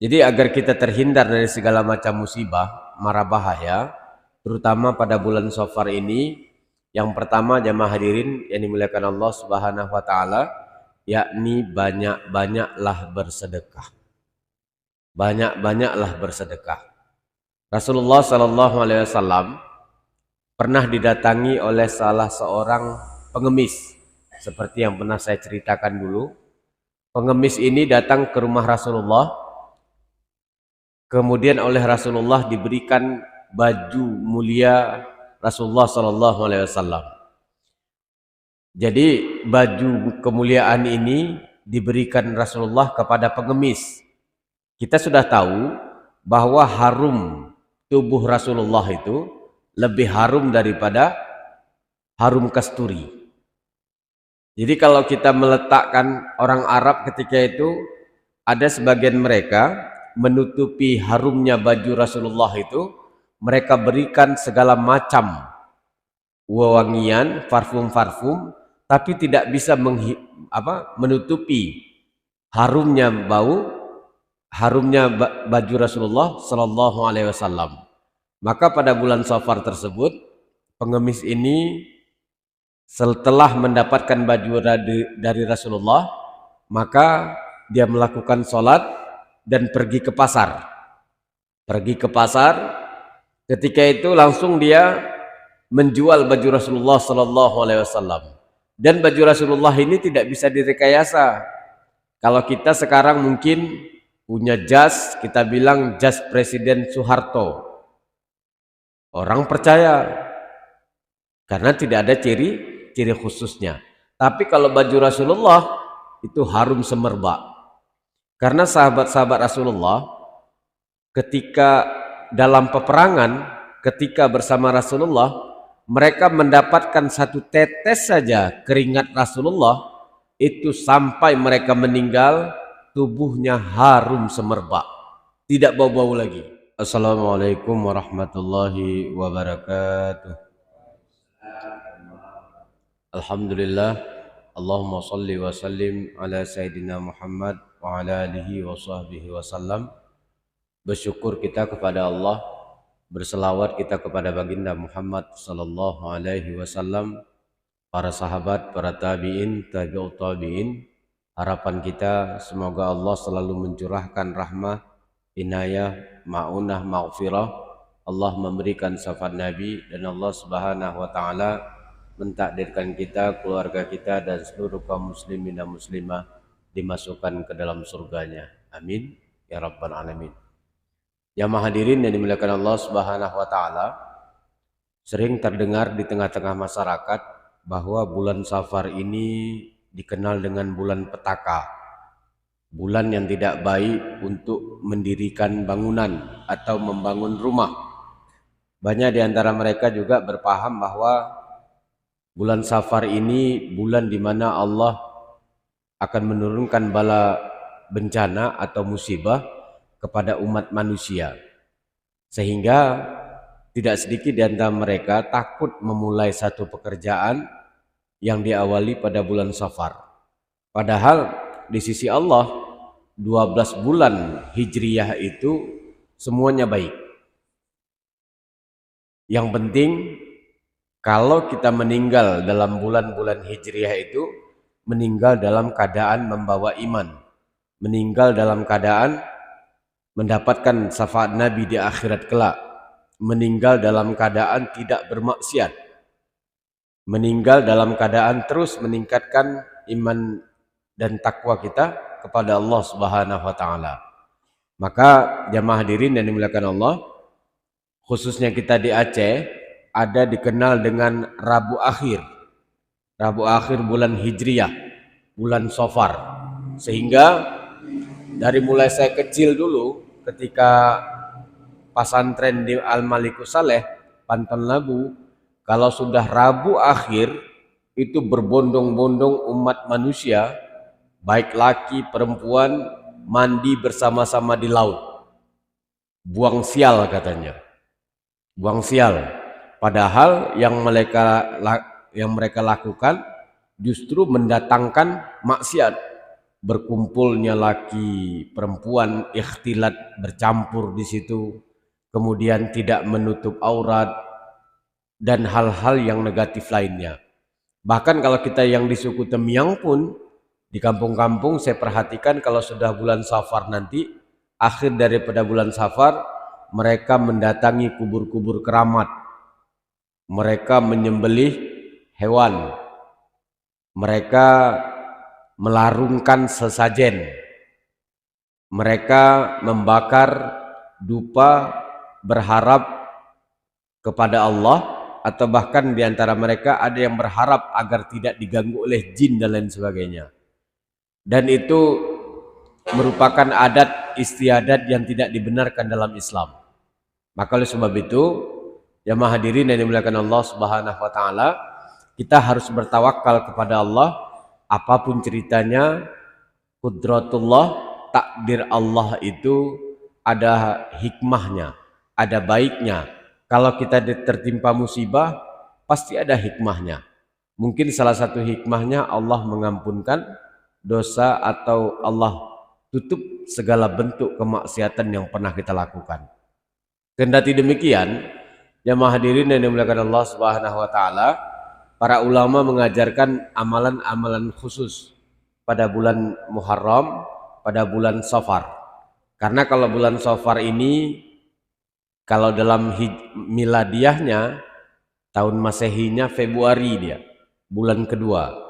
Jadi agar kita terhindar dari segala macam musibah, mara bahaya, terutama pada bulan Shafar ini, yang pertama jamaah hadirin yang dimuliakan Allah Subhanahu wa taala, yakni banyak-banyaklah bersedekah. Banyak-banyaklah bersedekah. Rasulullah sallallahu alaihi wasallam pernah didatangi oleh salah seorang pengemis, seperti yang pernah saya ceritakan dulu. Pengemis ini datang ke rumah Rasulullah, kemudian oleh Rasulullah diberikan baju mulia Rasulullah sallallahu alaihi wasallam. Jadi baju kemuliaan ini diberikan Rasulullah kepada pengemis. Kita sudah tahu bahwa harum tubuh Rasulullah itu lebih harum daripada harum kasturi. Jadi kalau kita meletakkan orang Arab ketika itu, ada sebagian mereka menutupi harumnya baju Rasulullah itu, mereka berikan segala macam wewangian, parfum-parfum, tapi tidak bisa menutupi harumnya baju Rasulullah sallallahu alaihi wasallam. Maka pada bulan Shafar tersebut, pengemis ini setelah mendapatkan baju dari Rasulullah, maka dia melakukan sholat dan pergi ke pasar. Ketika itu langsung dia menjual baju Rasulullah sallallahu alaihi wasallam. Dan baju Rasulullah ini tidak bisa direkayasa. Kalau kita sekarang mungkin punya jas, kita bilang jas Presiden Soeharto. Orang percaya karena tidak ada ciri khususnya. Tapi kalau baju Rasulullah itu harum semerbak. Karena sahabat-sahabat Rasulullah ketika dalam peperangan, ketika bersama Rasulullah, mereka mendapatkan satu tetes saja keringat Rasulullah, itu sampai mereka meninggal tubuhnya harum semerbak, tidak bau-bau lagi. Assalamualaikum warahmatullahi wabarakatuh. Alhamdulillah, Allahumma salli wa sallim ala Sayyidina Muhammad wa ala alihi wa sahbihi wasallam. Bersyukur kita kepada Allah, berselawat kita kepada baginda Muhammad sallallahu alaihi wasallam, para sahabat, para tabi'in, tabi'ut tabi'in. Harapan kita semoga Allah selalu mencurahkan rahmah, inayah, ma'unah, maghfirah. Allah memberikan syafaat Nabi dan Allah Subhanahu wa taala mentakdirkan kita, keluarga kita dan seluruh kaum muslimin dan muslimah dimasukkan ke dalam surganya. Amin ya rabbal alamin. Jamaah hadirin yang dimuliakan Allah Subhanahu wa taala, sering terdengar di tengah-tengah masyarakat bahwa bulan Shafar ini dikenal dengan bulan petaka. Bulan yang tidak baik untuk mendirikan bangunan atau membangun rumah. Banyak di antara mereka juga berpaham bahwa bulan Shafar ini bulan di mana Allah akan menurunkan bala bencana atau musibah kepada umat manusia. Sehingga tidak sedikit di antara mereka takut memulai satu pekerjaan yang diawali pada bulan Shafar. Padahal di sisi Allah 12 bulan Hijriyah itu semuanya baik. Yang penting kalau kita meninggal dalam bulan-bulan Hijriyah itu, meninggal dalam keadaan membawa iman, meninggal dalam keadaan mendapatkan syafaat Nabi di akhirat kelak, meninggal dalam keadaan tidak bermaksiat, meninggal dalam keadaan terus meningkatkan iman dan takwa kita kepada Allah Subhanahu wa taala. Maka jamaah hadirin yang dimuliakan Allah, khususnya kita di Aceh, ada dikenal dengan Rabu Akhir. Rabu Akhir bulan Hijriyah, bulan Shafar. Sehingga dari mulai saya kecil dulu, ketika pasantren di Al-Malikus Saleh, Panton Labu, kalau sudah Rabu Akhir, itu berbondong-bondong umat manusia, baik laki perempuan, mandi bersama-sama di laut. Buang sial katanya. Buang sial. Padahal yang mereka lakukan justru mendatangkan maksiat, berkumpulnya laki perempuan ikhtilat bercampur di situ, kemudian tidak menutup aurat dan hal-hal yang negatif lainnya. Bahkan kalau kita yang di suku Temyang pun di kampung-kampung saya perhatikan kalau sudah bulan Safar nanti, akhir daripada bulan Safar, mereka mendatangi kubur-kubur keramat. Mereka menyembelih hewan. Mereka melarungkan sesajen. Mereka membakar dupa berharap kepada Allah, atau bahkan di antara mereka ada yang berharap agar tidak diganggu oleh jin dan lain sebagainya. Dan itu merupakan adat istiadat yang tidak dibenarkan dalam Islam. Maka oleh sebab itu, jamaah hadirin yang dimuliakan Allah Subhanahu wa taala, kita harus bertawakal kepada Allah apapun ceritanya. Qudratullah, takdir Allah itu ada hikmahnya, ada baiknya. Kalau kita tertimpa musibah, pasti ada hikmahnya. Mungkin salah satu hikmahnya Allah mengampunkan dosa atau Allah tutup segala bentuk kemaksiatan yang pernah kita lakukan. Kendati demikian, jamaah hadirin yang dimuliakan Allah Subhanahu wa taala, para ulama mengajarkan amalan-amalan khusus pada bulan Muharram, pada bulan Safar. Karena kalau bulan Safar ini, kalau dalam miladiahnya, tahun Masehinya Februari dia, bulan kedua.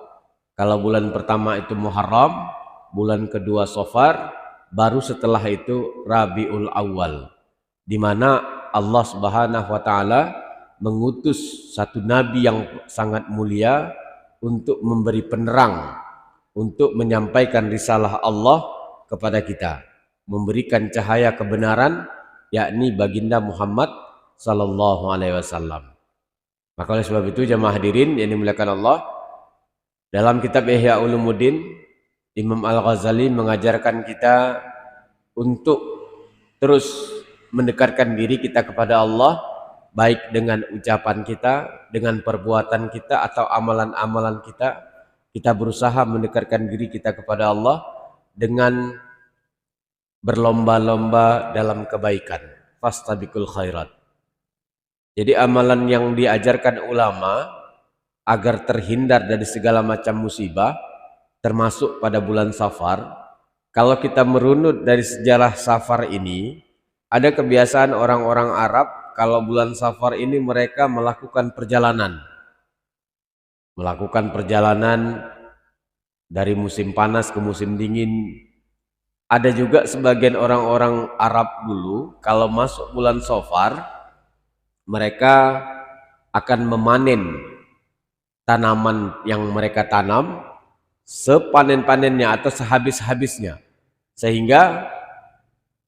Kalau bulan pertama itu Muharram, bulan kedua Safar, baru setelah itu Rabiul Awal, di mana Allah Subhanahu wa taala mengutus satu nabi yang sangat mulia untuk memberi penerang, untuk menyampaikan risalah Allah kepada kita, memberikan cahaya kebenaran, yakni baginda Muhammad sallallahu alaihi wasallam. Maka oleh sebab itu jamaah hadirin yang dimuliakan Allah, dalam kitab Ihya Ulumuddin, Imam Al-Ghazali mengajarkan kita untuk terus mendekatkan diri kita kepada Allah, baik dengan ucapan kita, dengan perbuatan kita, atau amalan-amalan kita. Kita berusaha mendekatkan diri kita kepada Allah dengan berlomba-lomba dalam kebaikan. Fastabiqul khairat. Jadi amalan yang diajarkan ulama agar terhindar dari segala macam musibah, termasuk pada bulan Safar. Kalau kita merunut dari sejarah Safar ini, ada kebiasaan orang-orang Arab kalau bulan Safar ini mereka melakukan perjalanan. Melakukan perjalanan dari musim panas ke musim dingin. Ada juga sebagian orang-orang Arab dulu kalau masuk bulan Safar, mereka akan memanen tanaman yang mereka tanam sepanen-panennya atau sehabis-habisnya, sehingga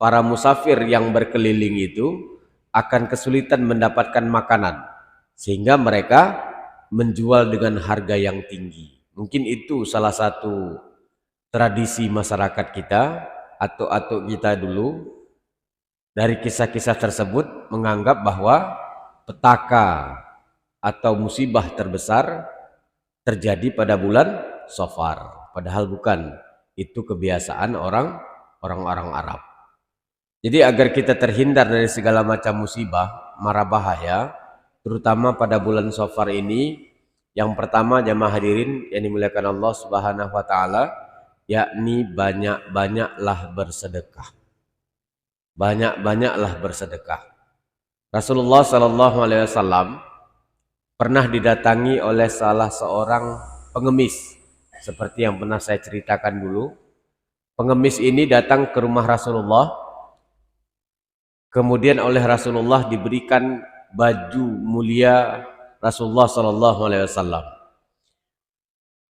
para musafir yang berkeliling itu akan kesulitan mendapatkan makanan, sehingga mereka menjual dengan harga yang tinggi. Mungkin itu salah satu tradisi masyarakat kita atau kita dulu. Dari kisah-kisah tersebut menganggap bahwa petaka atau musibah terbesar terjadi pada bulan Safar, padahal bukan. Itu kebiasaan orang-orang Arab. Jadi agar kita terhindar dari segala macam musibah, mara bahaya, terutama pada bulan Safar ini, yang pertama jamaah hadirin yang dimuliakan Allah Subhanahu wa taala, yakni banyak-banyaklah bersedekah. Banyak-banyaklah bersedekah. Rasulullah sallallahu alaihi wasallam pernah didatangi oleh salah seorang pengemis, seperti yang pernah saya ceritakan dulu. Pengemis ini datang ke rumah Rasulullah, kemudian oleh Rasulullah diberikan baju mulia Rasulullah sallallahu alaihi wasallam.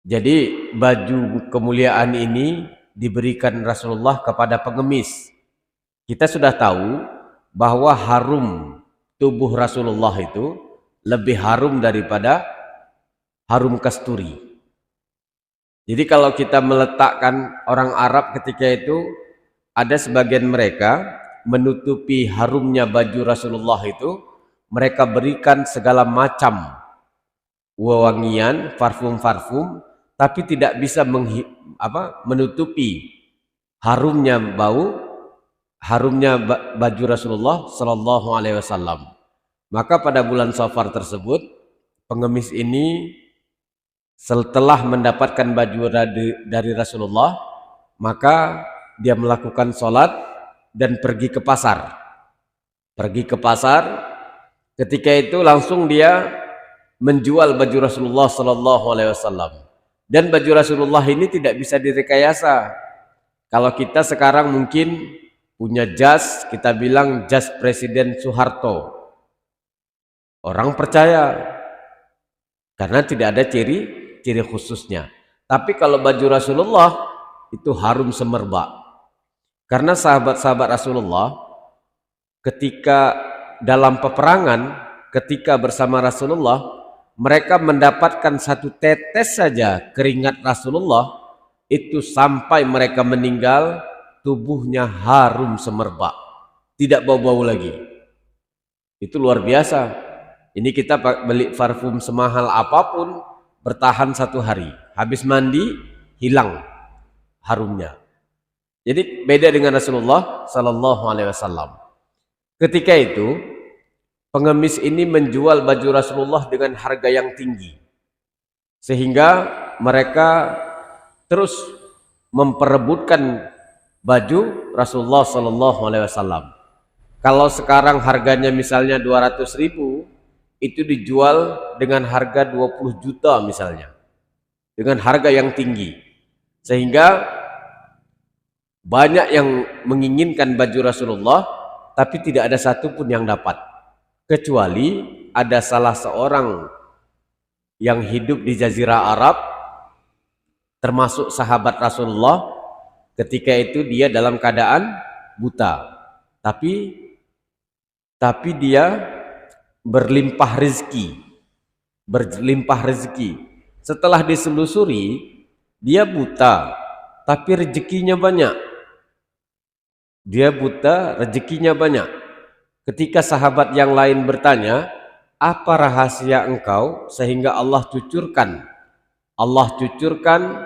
Jadi baju kemuliaan ini diberikan Rasulullah kepada pengemis. Kita sudah tahu bahwa harum tubuh Rasulullah itu lebih harum daripada harum kasturi. Jadi kalau kita meletakkan orang Arab ketika itu, ada sebagian mereka menutupi harumnya baju Rasulullah itu, mereka berikan segala macam wewangian, parfum-parfum, tapi tidak bisa menutupi harumnya baju Rasulullah Sallallahu Alaihi Wasallam. Maka pada bulan Safar tersebut, pengemis ini setelah mendapatkan baju dari Rasulullah, maka dia melakukan sholat dan pergi ke pasar. Ketika itu langsung dia menjual baju Rasulullah Sallallahu Alaihi Wasallam. Dan baju Rasulullah ini tidak bisa direkayasa. Kalau kita sekarang mungkin punya jas, kita bilang jas Presiden Soeharto. Orang percaya karena tidak ada ciri khususnya. Tapi kalau baju Rasulullah itu harum semerbak. Karena sahabat-sahabat Rasulullah ketika dalam peperangan, ketika bersama Rasulullah, mereka mendapatkan satu tetes saja keringat Rasulullah, itu sampai mereka meninggal tubuhnya harum semerbak, tidak bau-bau lagi. Itu luar biasa. Ini kita beli parfum semahal apapun, bertahan 1 hari, habis mandi hilang harumnya. Jadi beda dengan Rasulullah Sallallahu Alaihi Wasallam. Ketika itu pengemis ini menjual baju Rasulullah dengan harga yang tinggi, sehingga mereka terus memperebutkan baju Rasulullah Sallallahu Alaihi Wasallam. Kalau sekarang harganya misalnya 200.000, itu dijual dengan harga 20 juta misalnya, dengan harga yang tinggi, sehingga banyak yang menginginkan baju Rasulullah, tapi tidak ada satupun yang dapat. Kecuali ada salah seorang yang hidup di Jazirah Arab, termasuk sahabat Rasulullah. Ketika itu dia dalam keadaan buta, tapi dia berlimpah rezeki. Setelah diselusuri, dia buta, tapi rezekinya banyak. Ketika sahabat yang lain bertanya, apa rahasia engkau sehingga Allah cucurkan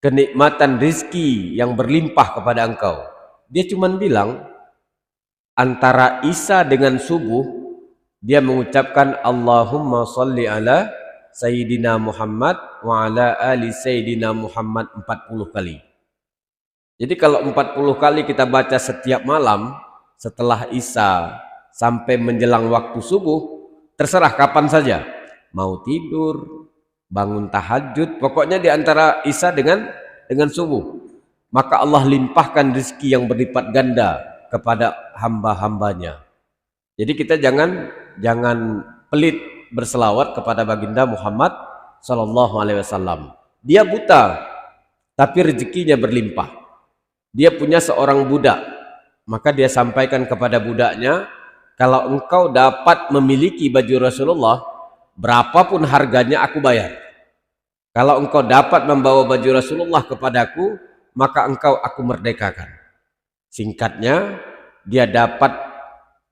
kenikmatan rizki yang berlimpah kepada engkau? Dia cuma bilang, antara Isya dengan subuh, dia mengucapkan Allahumma sholli ala Sayyidina Muhammad wa ala ali Sayyidina Muhammad 40 kali. Jadi kalau 40 kali kita baca setiap malam, setelah Isya sampai menjelang waktu subuh, terserah kapan saja, mau tidur, bangun tahajud, pokoknya di antara Isya dengan subuh, maka Allah limpahkan rezeki yang berlipat ganda kepada hamba-hambanya. Jadi kita jangan pelit berselawat kepada baginda Muhammad Sallallahu Alaihi Wasallam. Dia buta, tapi rezekinya berlimpah. Dia punya seorang budak, maka dia sampaikan kepada budaknya, kalau engkau dapat memiliki baju Rasulullah, berapapun harganya aku bayar. Kalau engkau dapat membawa baju Rasulullah kepadaku, maka aku merdekakan. Singkatnya, dia dapat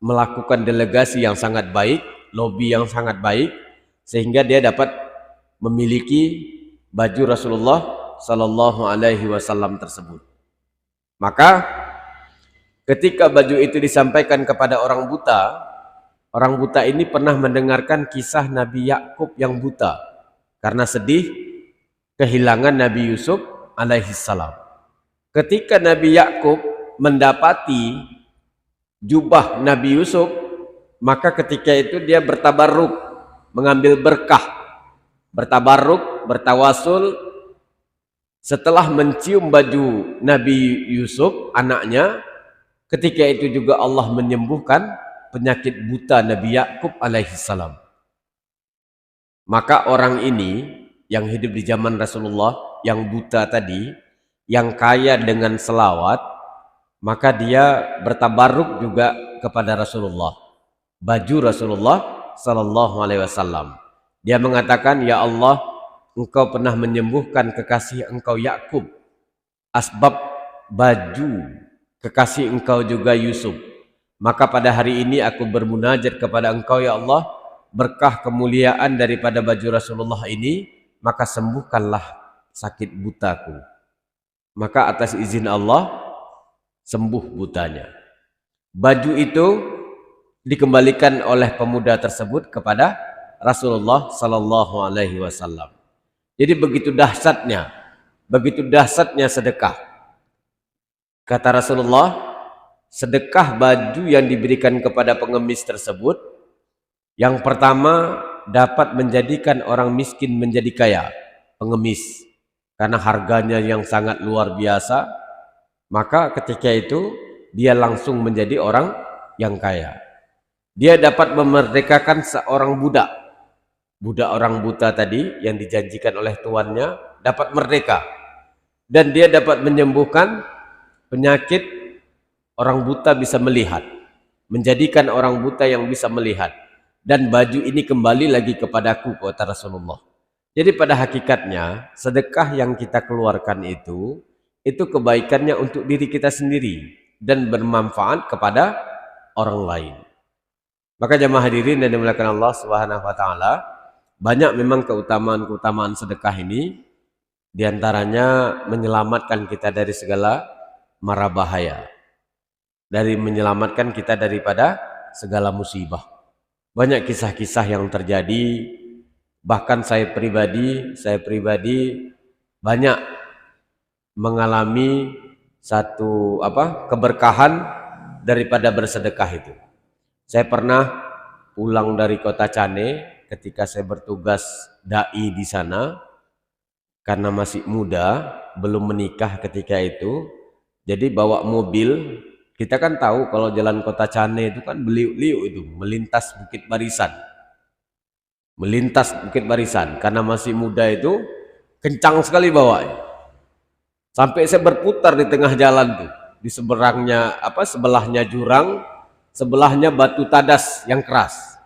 melakukan delegasi yang sangat baik, lobby yang sangat baik, sehingga dia dapat memiliki baju Rasulullah Sallallahu Alaihi Wasallam tersebut. Maka ketika baju itu disampaikan kepada orang buta ini pernah mendengarkan kisah Nabi Yakub yang buta karena sedih kehilangan Nabi Yusuf alaihissalam. Ketika Nabi Yakub mendapati jubah Nabi Yusuf, maka ketika itu dia bertabarruk, mengambil berkah, bertawasul. Setelah mencium baju Nabi Yusuf, anaknya, ketika itu juga Allah menyembuhkan penyakit buta Nabi Yakub alaihissalam. Maka orang ini yang hidup di zaman Rasulullah, yang buta tadi, yang kaya dengan selawat, maka dia bertabarruk juga kepada Rasulullah, baju Rasulullah Sallallahu Alaihi Wasallam. Dia mengatakan, ya Allah, engkau pernah menyembuhkan kekasih engkau Yakub, asbab baju kekasih engkau juga Yusuf. Maka pada hari ini aku bermunajat kepada engkau ya Allah, berkah kemuliaan daripada baju Rasulullah ini maka sembuhkanlah sakit butaku. Maka atas izin Allah sembuh butanya. Baju itu dikembalikan oleh pemuda tersebut kepada Rasulullah Sallallahu Alaihi Wasallam. Jadi begitu dahsyatnya sedekah. Kata Rasulullah, sedekah baju yang diberikan kepada pengemis tersebut, yang pertama dapat menjadikan orang miskin menjadi kaya, pengemis. Karena harganya yang sangat luar biasa, maka ketika itu dia langsung menjadi orang yang kaya. Dia dapat memerdekakan seorang budak. Budak orang buta tadi yang dijanjikan oleh tuannya dapat merdeka. Dan dia dapat menyembuhkan penyakit orang buta bisa melihat. Menjadikan orang buta yang bisa melihat. Dan baju ini kembali lagi kepadaku, kata Rasulullah. Jadi pada hakikatnya sedekah yang kita keluarkan itu kebaikannya untuk diri kita sendiri dan bermanfaat kepada orang lain. Maka jamaah hadirin yang dimuliakan Allah Subhanahu wa taala, banyak memang keutamaan sedekah ini, diantaranya menyelamatkan kita dari segala mara bahaya, dari menyelamatkan kita daripada segala musibah. Banyak kisah-kisah yang terjadi. Bahkan saya pribadi banyak mengalami satu keberkahan daripada bersedekah itu. Saya pernah pulang dari kota Cane ketika saya bertugas dai di sana, karena masih muda, belum menikah ketika itu. Jadi bawa mobil, kita kan tahu kalau jalan kota Cane itu kan beliuk-liuk itu, melintas Bukit Barisan, karena masih muda itu kencang sekali bawanya. Sampai saya berputar di tengah jalan tuh. Di sebelahnya jurang, sebelahnya batu tadas yang keras.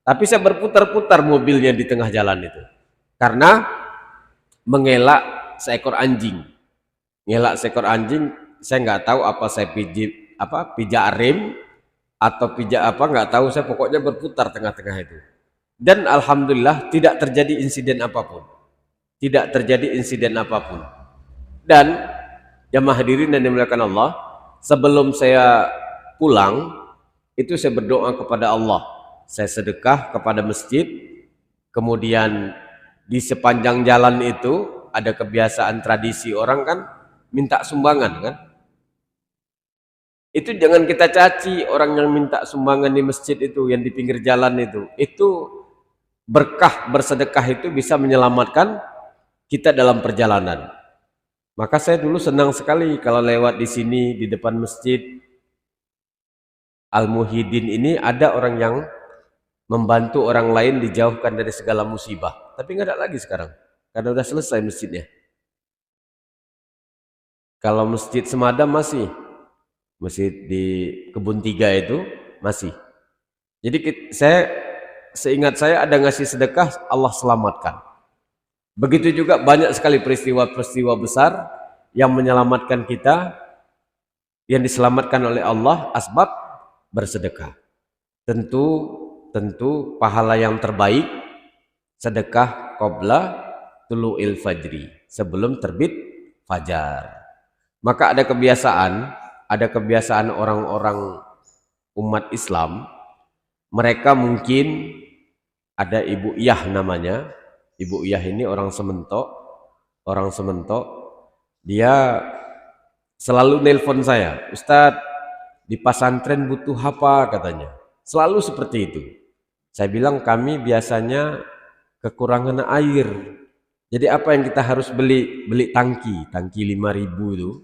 Tapi saya berputar-putar mobilnya di tengah jalan itu. Karena mengelak seekor anjing. Saya nggak tahu apa saya pijak rem atau pijak nggak tahu, saya pokoknya berputar tengah-tengah itu. Dan alhamdulillah tidak terjadi insiden apapun. Dan jamaah hadirin dan dimuliakan Allah, sebelum saya pulang itu saya berdoa kepada Allah. Saya sedekah kepada masjid. Kemudian di sepanjang jalan itu ada kebiasaan tradisi orang kan minta sumbangan kan. Itu jangan kita caci orang yang minta sumbangan di masjid itu, yang di pinggir jalan itu. Itu berkah bersedekah itu bisa menyelamatkan kita dalam perjalanan. Maka saya dulu senang sekali kalau lewat di sini di depan masjid Al-Muhyiddin ini ada orang yang membantu orang lain dijauhkan dari segala musibah. Tapi nggak ada lagi sekarang karena udah selesai masjidnya. Kalau masjid Semadam masih, masjid di Kebun Tiga itu masih. Jadi seingat saya ada ngasih sedekah, Allah selamatkan. Begitu juga banyak sekali peristiwa-peristiwa besar yang menyelamatkan kita, yang diselamatkan oleh Allah asbab bersedekah. Tentu pahala yang terbaik sedekah qabla tulu'il fajri, sebelum terbit fajar. Maka ada kebiasaan orang-orang umat Islam, mereka mungkin ada Ibu Iyah namanya. Ibu Iyah ini orang Sementok, dia selalu nelpon saya, Ustadz di pesantren butuh apa katanya, selalu seperti itu. Saya bilang kami biasanya kekurangan air, jadi apa yang kita harus beli tangki 5.000 itu.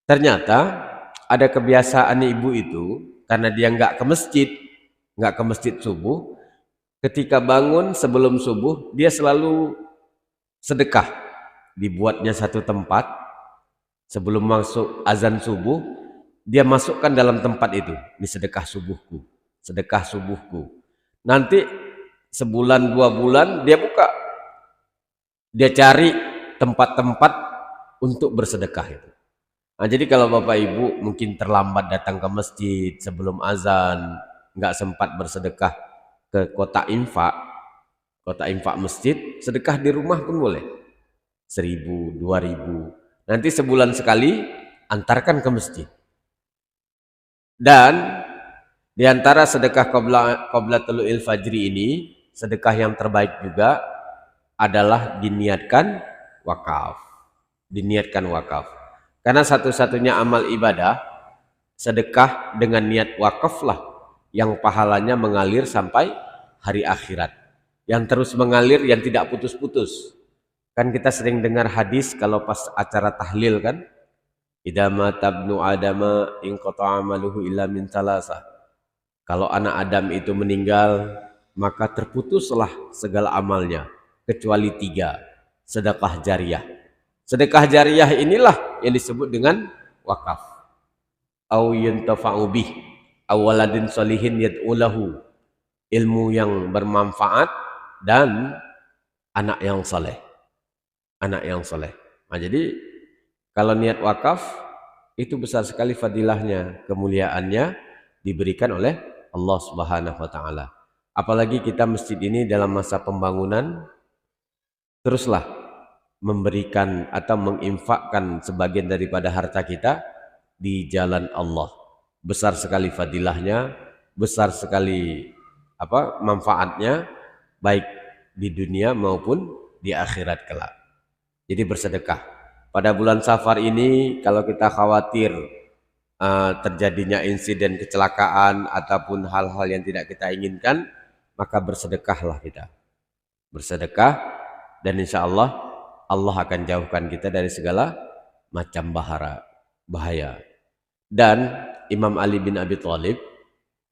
Ternyata ada kebiasaan ibu itu, karena dia nggak ke masjid subuh. Ketika bangun sebelum subuh, dia selalu sedekah. Dibuatnya satu tempat, sebelum masuk azan subuh, dia masukkan dalam tempat itu, ini sedekah subuhku. Nanti sebulan 2 bulan dia buka, dia cari tempat-tempat untuk bersedekah itu. Nah, jadi kalau Bapak Ibu mungkin terlambat datang ke masjid sebelum azan, nggak sempat bersedekah ke kotak infak, Kalau tak infak masjid, sedekah di rumah pun boleh. 1.000, 2.000. Nanti sebulan sekali antarkan ke masjid. Dan di antara sedekah qabla tulu'il fajri ini, sedekah yang terbaik juga adalah diniatkan wakaf. Diniatkan wakaf. Karena satu-satunya amal ibadah, sedekah dengan niat wakaf lah yang pahalanya mengalir sampai hari akhirat. Yang terus mengalir, yang tidak putus-putus. Kan kita sering dengar hadis kalau pas acara tahlil kan, idza mata ibnu adama inqata'a amaluhu illa min salasah. Kalau anak Adam itu meninggal, maka terputuslah segala amalnya kecuali 3, sedekah jariyah. Sedekah jariyah inilah yang disebut dengan wakaf. Au yuntafa'u bih, aw waladin sholihin yad'u lahu, ilmu yang bermanfaat dan anak yang soleh. Anak yang soleh. Nah, jadi kalau niat wakaf itu besar sekali fadilahnya, kemuliaannya diberikan oleh Allah Subhanahu wa taala. Apalagi kita masjid ini dalam masa pembangunan, teruslah memberikan atau menginfakkan sebagian daripada harta kita di jalan Allah. Besar sekali fadilahnya, besar sekali manfaatnya, baik di dunia maupun di akhirat kelak. Jadi bersedekah. Pada bulan Safar ini kalau kita khawatir terjadinya insiden kecelakaan ataupun hal-hal yang tidak kita inginkan, maka bersedekahlah kita. Bersedekah dan insya Allah Allah akan jauhkan kita dari segala macam bahaya. Dan Imam Ali bin Abi Thalib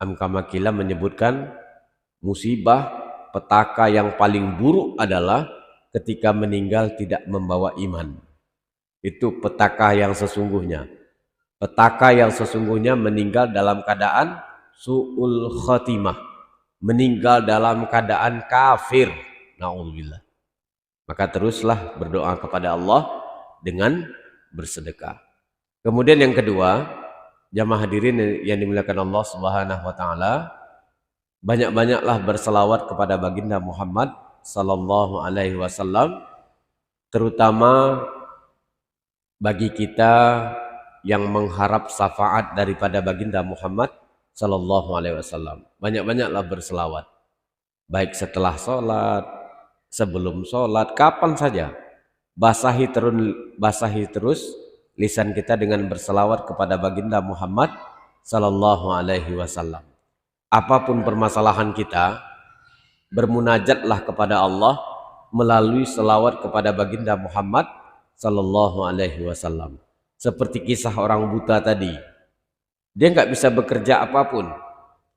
Amkamakila menyebutkan musibah petaka yang paling buruk adalah ketika meninggal tidak membawa iman. Itu petaka yang sesungguhnya. Petaka yang sesungguhnya meninggal dalam keadaan su'ul khatimah, meninggal dalam keadaan kafir, na'udzubillah. Maka teruslah berdoa kepada Allah dengan bersedekah. Kemudian yang kedua, jamaah hadirin yang dimuliakan Allah Subhanahu wa taala, banyak-banyaklah berselawat kepada baginda Muhammad sallallahu alaihi wasallam, terutama bagi kita yang mengharap syafaat daripada baginda Muhammad sallallahu alaihi wasallam. Banyak-banyaklah berselawat. Baik setelah sholat, sebelum sholat, kapan saja. Basahi terus lisan kita dengan berselawat kepada baginda Muhammad sallallahu alaihi wasallam. Apapun permasalahan kita, bermunajatlah kepada Allah melalui selawat kepada baginda Muhammad sallallahu alaihi wasallam. Seperti kisah orang buta tadi, dia nggak bisa bekerja apapun,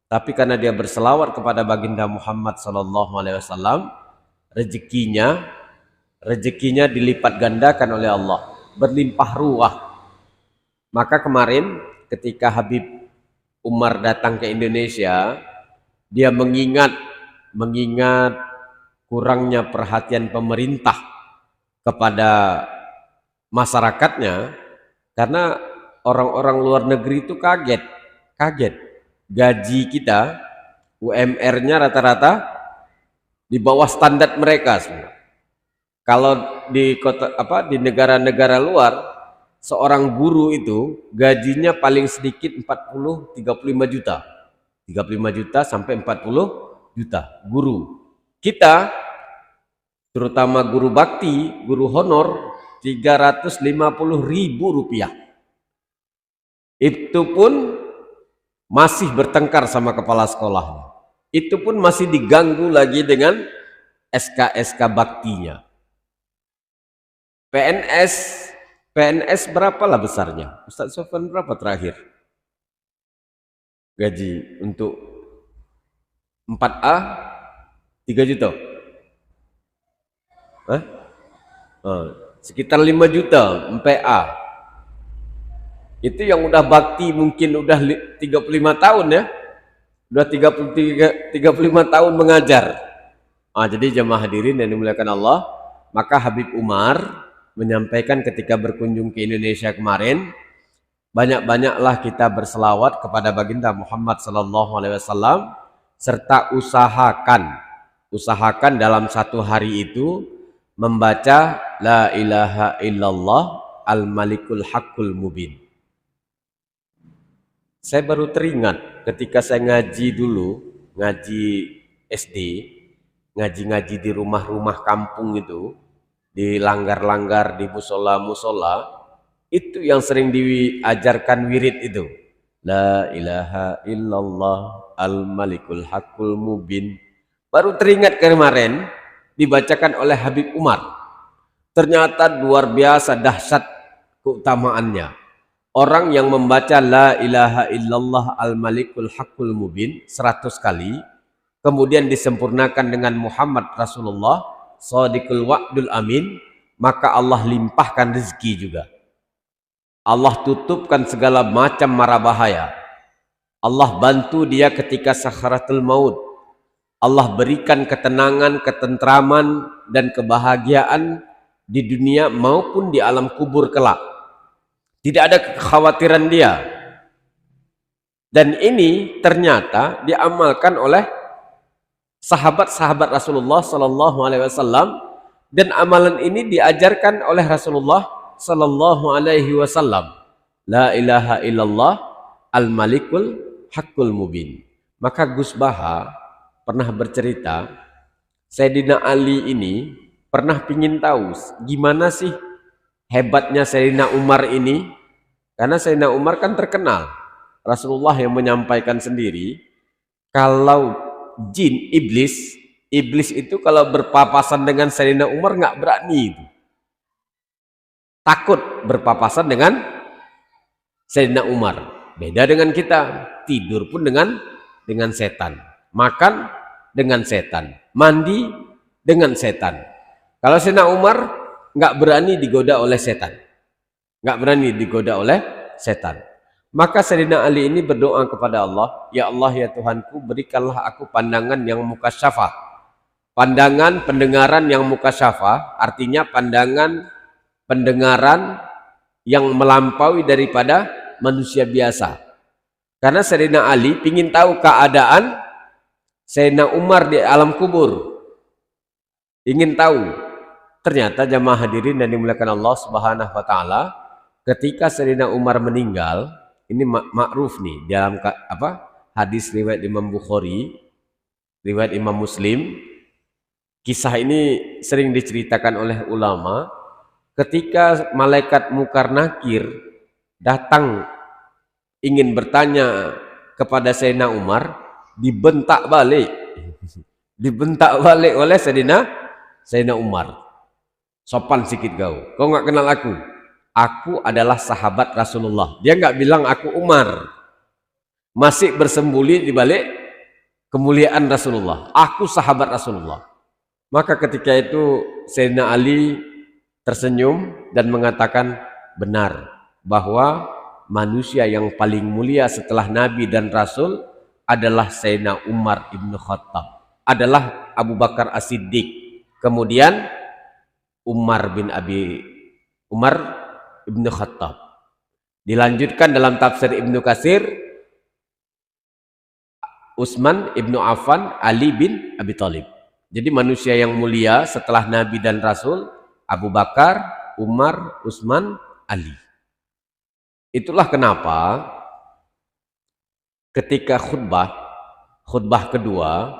tapi karena dia berselawat kepada baginda Muhammad sallallahu alaihi wasallam, rezekinya dilipat gandakan oleh Allah, berlimpah ruah. Maka kemarin ketika Habib Umar datang ke Indonesia, dia mengingat kurangnya perhatian pemerintah kepada masyarakatnya. Karena orang-orang luar negeri itu kaget. Gaji kita, UMR-nya rata-rata di bawah standar mereka semua. Kalau di negara-negara luar, seorang guru itu gajinya paling sedikit 35 juta. 35 juta sampai 40 juta guru. Kita terutama guru bakti, guru honor 350.000 rupiah. Itu pun masih bertengkar sama kepala sekolahnya. Itu pun masih diganggu lagi dengan SK baktinya. PNS berapalah besarnya? Ustaz Sofan berapa terakhir? Gaji untuk 4A 3 juta. Hah? Sekitar 5 juta MPA. Itu yang udah bakti mungkin udah 35 tahun ya. Udah 35 tahun mengajar. Jadi jemaah hadirin yang dimuliakan Allah, maka Habib Umar menyampaikan ketika berkunjung ke Indonesia kemarin, banyak-banyaklah kita berselawat kepada baginda Muhammad sallallahu alaihi wasallam serta usahakan usahakan dalam satu hari itu membaca la ilaha illallah al-malikul haqqul mubin. Saya baru teringat ketika saya ngaji dulu, ngaji SD, ngaji-ngaji di rumah-rumah kampung itu, di langgar-langgar, di musola-musola, itu yang sering diajarkan wirid itu. La ilaha illallah al-malikul haqqul mubin. Baru teringat kemarin dibacakan oleh Habib Umar. Ternyata luar biasa dahsyat keutamaannya. Orang yang membaca la ilaha illallah al-malikul haqqul mubin 100 kali, kemudian disempurnakan dengan Muhammad Rasulullah shadiqul wa'dul amin, maka Allah limpahkan rezeki juga. Allah tutupkan segala macam mara bahaya. Allah bantu dia ketika sakratul maut. Allah berikan ketenangan, ketentraman, dan kebahagiaan di dunia maupun di alam kubur kelak. Tidak ada kekhawatiran dia. Dan ini ternyata diamalkan oleh sahabat-sahabat Rasulullah Sallallahu Alaihi Wasallam, dan amalan ini diajarkan oleh Rasulullah Sallallahu Alaihi Wasallam. La ilaha illallah al-malikul haqqul mubin. Maka Gus Baha pernah bercerita, Sayyidina Ali ini pernah pingin tahu gimana sih hebatnya Sayyidina Umar ini, karena Sayyidina Umar kan terkenal. Rasulullah yang menyampaikan sendiri, kalau jin, iblis itu kalau berpapasan dengan Sayyidina Umar nggak berani itu. Takut berpapasan dengan Sayyidina Umar. Beda dengan kita, tidur pun dengan setan, makan dengan setan, mandi dengan setan. Kalau Sayyidina Umar nggak berani digoda oleh setan, nggak berani digoda oleh setan. Maka Sayyidina Ali ini berdoa kepada Allah, ya Allah ya Tuhanku, berikanlah aku pandangan yang mukasyafah. Pandangan pendengaran yang mukasyafah artinya pandangan pendengaran yang melampaui daripada manusia biasa. Karena Sayyidina Ali ingin tahu keadaan Sayyidina Umar di alam kubur, ingin tahu. Ternyata jamaah hadirin dan dimuliakan Allah Subhanahu wa taala, ketika Sayyidina Umar meninggal, ini makruf nih dalam hadis riwayat Imam Bukhari, riwayat Imam Muslim. Kisah ini sering diceritakan oleh ulama, ketika malaikat Munkar Nakir datang ingin bertanya kepada Sayyidina Umar, dibentak balik oleh Sayyidina Umar. Sopan sikit kau nggak kenal aku adalah sahabat Rasulullah. Dia nggak bilang aku Umar, masih bersembunyi di balik kemuliaan Rasulullah, aku sahabat Rasulullah. Maka ketika itu Sayyidina Ali tersenyum dan mengatakan, benar bahwa manusia yang paling mulia setelah Nabi dan Rasul adalah Sayyidina Umar ibn Khattab, adalah Abu Bakar As-Siddiq, kemudian Umar ibn Khattab. Dilanjutkan dalam tafsir Ibnu Katsir, Utsman ibnu Affan, Ali bin Abi Thalib. Jadi manusia yang mulia setelah Nabi dan Rasul, Abu Bakar, Umar, Utsman, Ali. Itulah kenapa ketika khutbah kedua,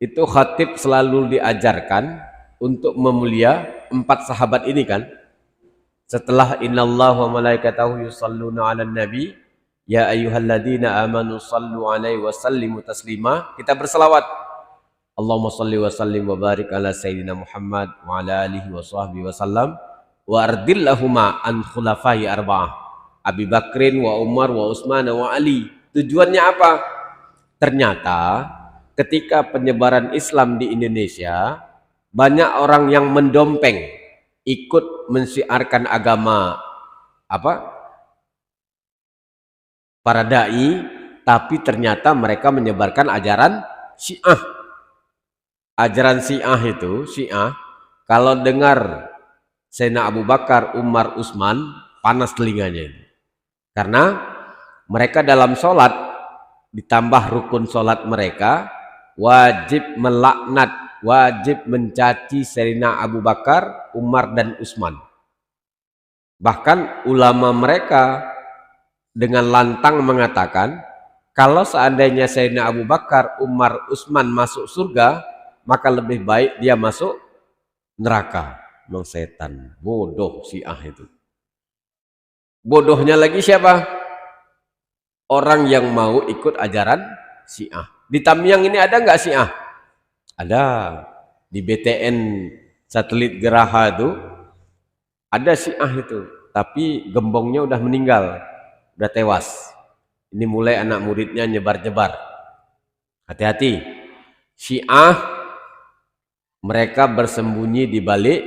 itu khatib selalu diajarkan untuk memulia 4 sahabat ini kan. Setelah innallaha wa malaikatahu yusalluna 'alan nabi ya ayyuhalladzina amanu sallu 'alaihi wa sallimu taslima, kita berselawat, Allahumma shalli wa sallim wa barik ala sayyidina Muhammad wa ala alihi wa sahbihi wa sallam wa ardillahuma an khulafai arba'ah Abi Bakrin wa Umar wa Utsman wa Ali. Tujuannya apa? Ternyata ketika penyebaran Islam di Indonesia, banyak orang yang mendompeng ikut mensiarkan agama para dai, tapi ternyata mereka menyebarkan ajaran Syiah. Ajaran Syiah itu, kalau dengar Sayyidina Abu Bakar, Umar, Utsman, panas telinganya ini. Karena mereka dalam sholat, ditambah rukun sholat mereka, wajib melaknat wajib mencaci Sayyidina Abu Bakar, Umar dan Utsman. Bahkan ulama mereka dengan lantang mengatakan, kalau seandainya Sayyidina Abu Bakar, Umar, Utsman masuk surga, maka lebih baik dia masuk neraka. Memang setan, bodoh Syiah itu. Bodohnya lagi siapa? Orang yang mau ikut ajaran Syiah. Di Tamiang ini ada nggak Syiah? Ada. Di BTN satelit Geraha itu ada Syiah itu, tapi gembongnya udah meninggal, udah tewas. Ini mulai anak muridnya nyebar-nyebar. Hati-hati. Syiah mereka bersembunyi di balik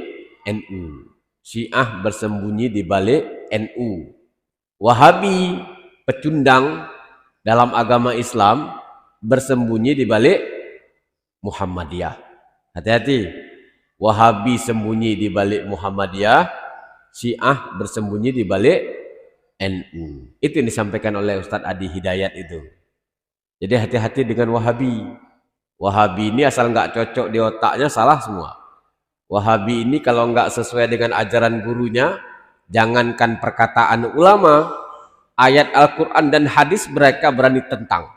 NU. Syiah bersembunyi di balik NU. Wahabi, pecundang dalam agama Islam, bersembunyi di balik Muhammadiyah. Hati-hati. Wahabi sembunyi di balik Muhammadiyah, Syiah bersembunyi di balik NU. Itu yang disampaikan oleh Ustadz Adi Hidayat itu. Jadi hati-hati dengan Wahabi. Wahabi ini asal nggak cocok di otaknya salah semua. Wahabi ini kalau nggak sesuai dengan ajaran gurunya, jangankan perkataan ulama, ayat Al-Quran dan hadis mereka berani tentang.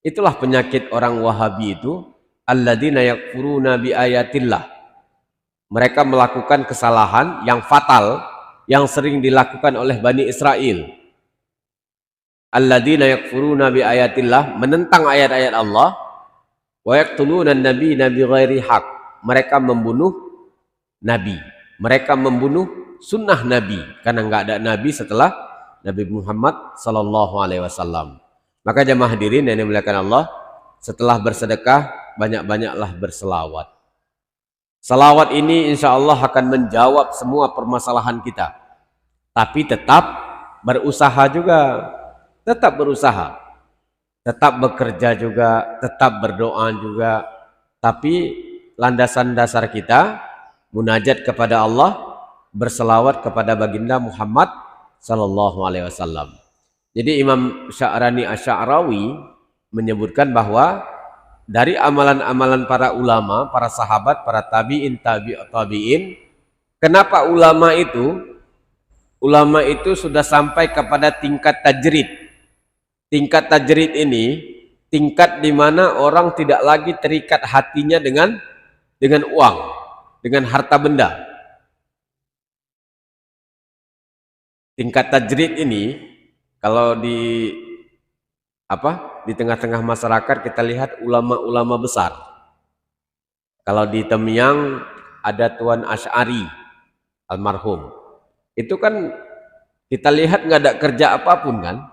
Itulah penyakit orang Wahabi itu, alladzina yakfuruna bi ayatillah. Mereka melakukan kesalahan yang fatal yang sering dilakukan oleh Bani Israel. Alladzina yakfuruna bi ayatillah, menentang ayat-ayat Allah, wa yaqtuluna an-nabiyina bighairi haq. Mereka membunuh nabi, mereka membunuh sunnah nabi, karena nggak ada nabi setelah Nabi Muhammad sallallahu alaihi wasallam. Maka jemaah hadirin yang dimuliakan Allah, setelah bersedekah banyak-banyaklah berselawat. Salawat ini insya Allah akan menjawab semua permasalahan kita. Tapi tetap berusaha juga, tetap berusaha, tetap bekerja juga, tetap berdoa juga. Tapi landasan dasar kita munajat kepada Allah, berselawat kepada baginda Muhammad sallallahu alaihi wasallam. Jadi Imam Sya'rani Asy'arawi menyebutkan bahwa dari amalan-amalan para ulama, para sahabat, para tabi'in, tabi'in, kenapa ulama itu? Ulama itu sudah sampai kepada tingkat tajrid. Tingkat tajrid ini tingkat di mana orang tidak lagi terikat hatinya dengan uang, dengan harta benda. Tingkat tajrid ini kalau di tengah-tengah masyarakat kita lihat ulama-ulama besar. Kalau di Tamiang ada Tuan Asy'ari almarhum. Itu kan kita lihat nggak ada kerja apapun kan,